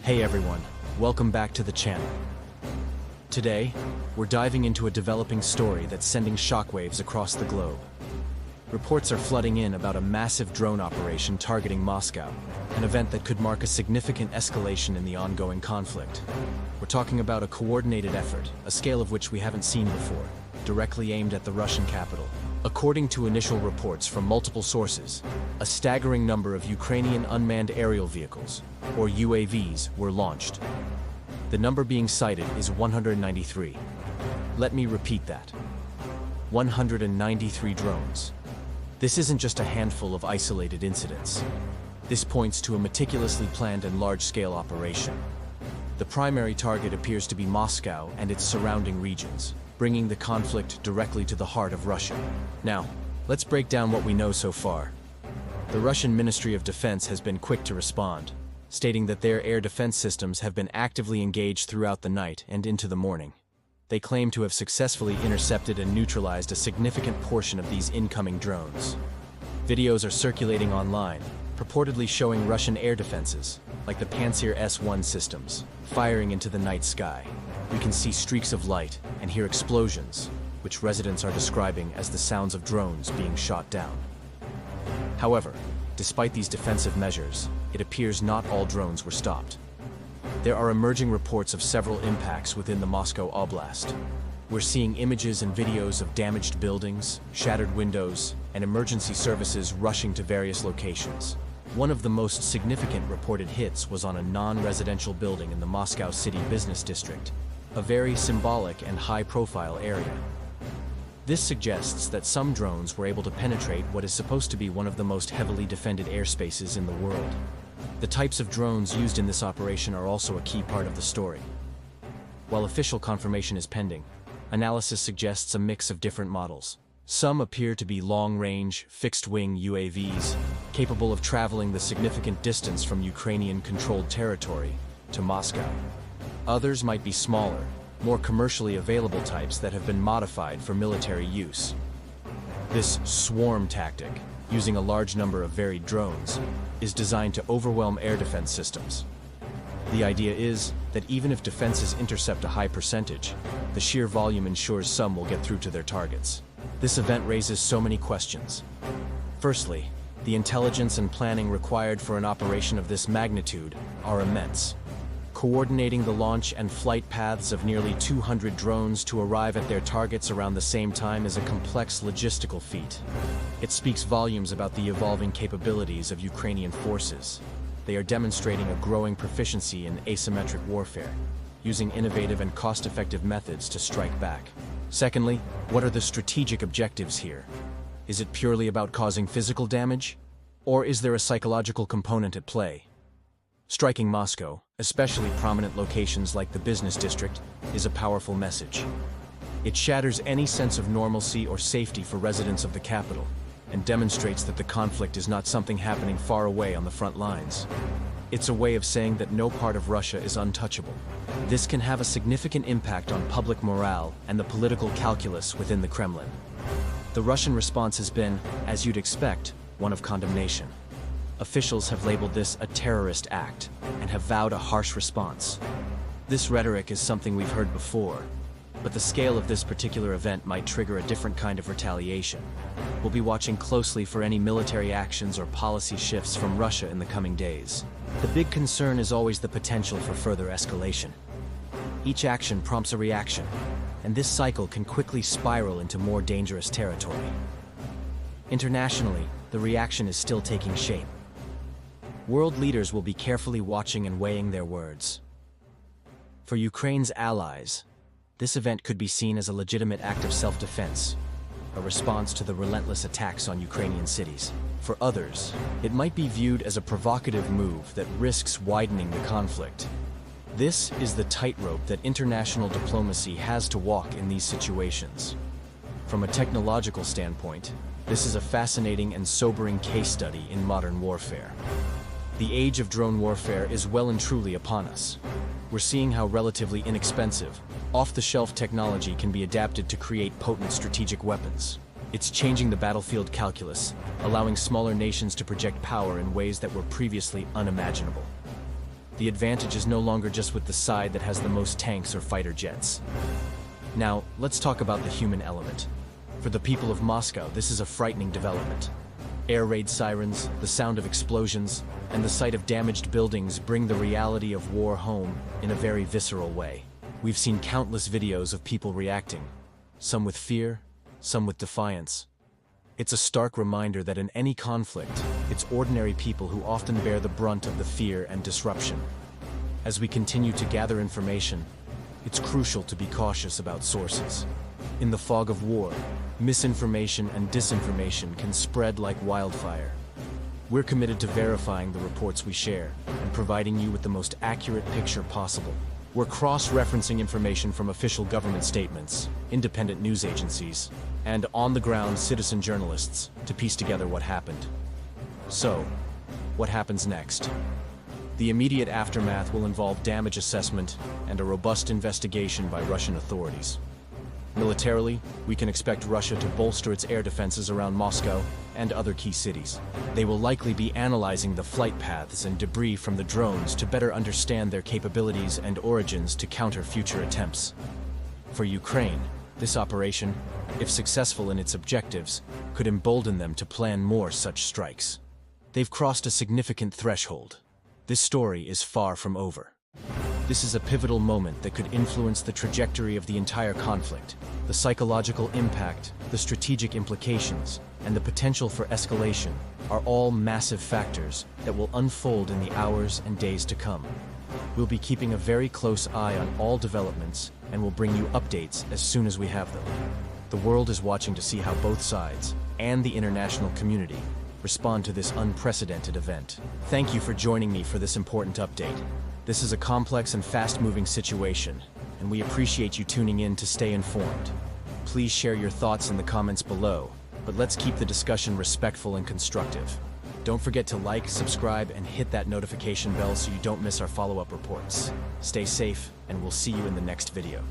Hey everyone, welcome back to the channel. Today, we're diving into a developing story that's sending shockwaves across the globe. Reports are flooding in about a massive drone operation targeting Moscow, an event that could mark a significant escalation in the ongoing conflict. We're talking about a coordinated effort, a scale of which we haven't seen before, directly aimed at the Russian capital. According to initial reports from multiple sources, a staggering number of Ukrainian unmanned aerial vehicles, or UAVs, were launched. The number being cited is 193. Let me repeat that. 193 drones. This isn't just a handful of isolated incidents. This points to a meticulously planned and large-scale operation. The primary target appears to be Moscow and its surrounding regions, bringing the conflict directly to the heart of Russia. Now, let's break down what we know so far. The Russian Ministry of Defense has been quick to respond, stating that their air defense systems have been actively engaged throughout the night and into the morning. They claim to have successfully intercepted and neutralized a significant portion of these incoming drones. Videos are circulating online, purportedly showing Russian air defenses, like the Pantsir S-1 systems, firing into the night sky. We can see streaks of light and hear explosions, which residents are describing as the sounds of drones being shot down. However, despite these defensive measures, it appears not all drones were stopped. There are emerging reports of several impacts within the Moscow Oblast. We're seeing images and videos of damaged buildings, shattered windows, and emergency services rushing to various locations. One of the most significant reported hits was on a non-residential building in the Moscow City Business District, a very symbolic and high-profile area. This suggests that some drones were able to penetrate what is supposed to be one of the most heavily defended airspaces in the world. The types of drones used in this operation are also a key part of the story. While official confirmation is pending, analysis suggests a mix of different models. Some appear to be long-range, fixed-wing UAVs, capable of traveling the significant distance from Ukrainian-controlled territory to Moscow. Others might be smaller, more commercially available types that have been modified for military use. This swarm tactic, using a large number of varied drones, is designed to overwhelm air defense systems. The idea is that even if defenses intercept a high percentage, the sheer volume ensures some will get through to their targets. This event raises so many questions. Firstly, the intelligence and planning required for an operation of this magnitude are immense. Coordinating the launch and flight paths of nearly 200 drones to arrive at their targets around the same time is a complex logistical feat. It speaks volumes about the evolving capabilities of Ukrainian forces. They are demonstrating a growing proficiency in asymmetric warfare, using innovative and cost-effective methods to strike back. Secondly, what are the strategic objectives here? Is it purely about causing physical damage? Or is there a psychological component at play? Striking Moscow, especially prominent locations like the business district, is a powerful message. It shatters any sense of normalcy or safety for residents of the capital, and demonstrates that the conflict is not something happening far away on the front lines. It's a way of saying that no part of Russia is untouchable. This can have a significant impact on public morale and the political calculus within the Kremlin. The Russian response has been, as you'd expect, one of condemnation. Officials have labeled this a terrorist act and have vowed a harsh response. This rhetoric is something we've heard before, but the scale of this particular event might trigger a different kind of retaliation. We'll be watching closely for any military actions or policy shifts from Russia in the coming days. The big concern is always the potential for further escalation. Each action prompts a reaction, and this cycle can quickly spiral into more dangerous territory. Internationally, the reaction is still taking shape. World leaders will be carefully watching and weighing their words. For Ukraine's allies, this event could be seen as a legitimate act of self-defense, a response to the relentless attacks on Ukrainian cities. For others, it might be viewed as a provocative move that risks widening the conflict. This is the tightrope that international diplomacy has to walk in these situations. From a technological standpoint, this is a fascinating and sobering case study in modern warfare. The age of drone warfare is well and truly upon us. We're seeing how relatively inexpensive, off-the-shelf technology can be adapted to create potent strategic weapons. It's changing the battlefield calculus, allowing smaller nations to project power in ways that were previously unimaginable. The advantage is no longer just with the side that has the most tanks or fighter jets. Now, let's talk about the human element. For the people of Moscow, this is a frightening development. Air raid sirens, the sound of explosions, and the sight of damaged buildings bring the reality of war home in a very visceral way. We've seen countless videos of people reacting, some with fear, some with defiance. It's a stark reminder that in any conflict, it's ordinary people who often bear the brunt of the fear and disruption. As we continue to gather information, it's crucial to be cautious about sources. In the fog of war, misinformation and disinformation can spread like wildfire. We're committed to verifying the reports we share and providing you with the most accurate picture possible. We're cross-referencing information from official government statements, independent news agencies, and on-the-ground citizen journalists to piece together what happened. So, what happens next? The immediate aftermath will involve damage assessment and a robust investigation by Russian authorities. Militarily, we can expect Russia to bolster its air defenses around Moscow and other key cities. They will likely be analyzing the flight paths and debris from the drones to better understand their capabilities and origins to counter future attempts. For Ukraine, this operation, if successful in its objectives, could embolden them to plan more such strikes. They've crossed a significant threshold. This story is far from over. This is a pivotal moment that could influence the trajectory of the entire conflict. The psychological impact, the strategic implications, and the potential for escalation are all massive factors that will unfold in the hours and days to come. We'll be keeping a very close eye on all developments and will bring you updates as soon as we have them. The world is watching to see how both sides, and the international community, respond to this unprecedented event. Thank you for joining me for this important update. This is a complex and fast-moving situation, and we appreciate you tuning in to stay informed. Please share your thoughts in the comments below, but let's keep the discussion respectful and constructive. Don't forget to like, subscribe, and hit that notification bell so you don't miss our follow-up reports. Stay safe, and we'll see you in the next video.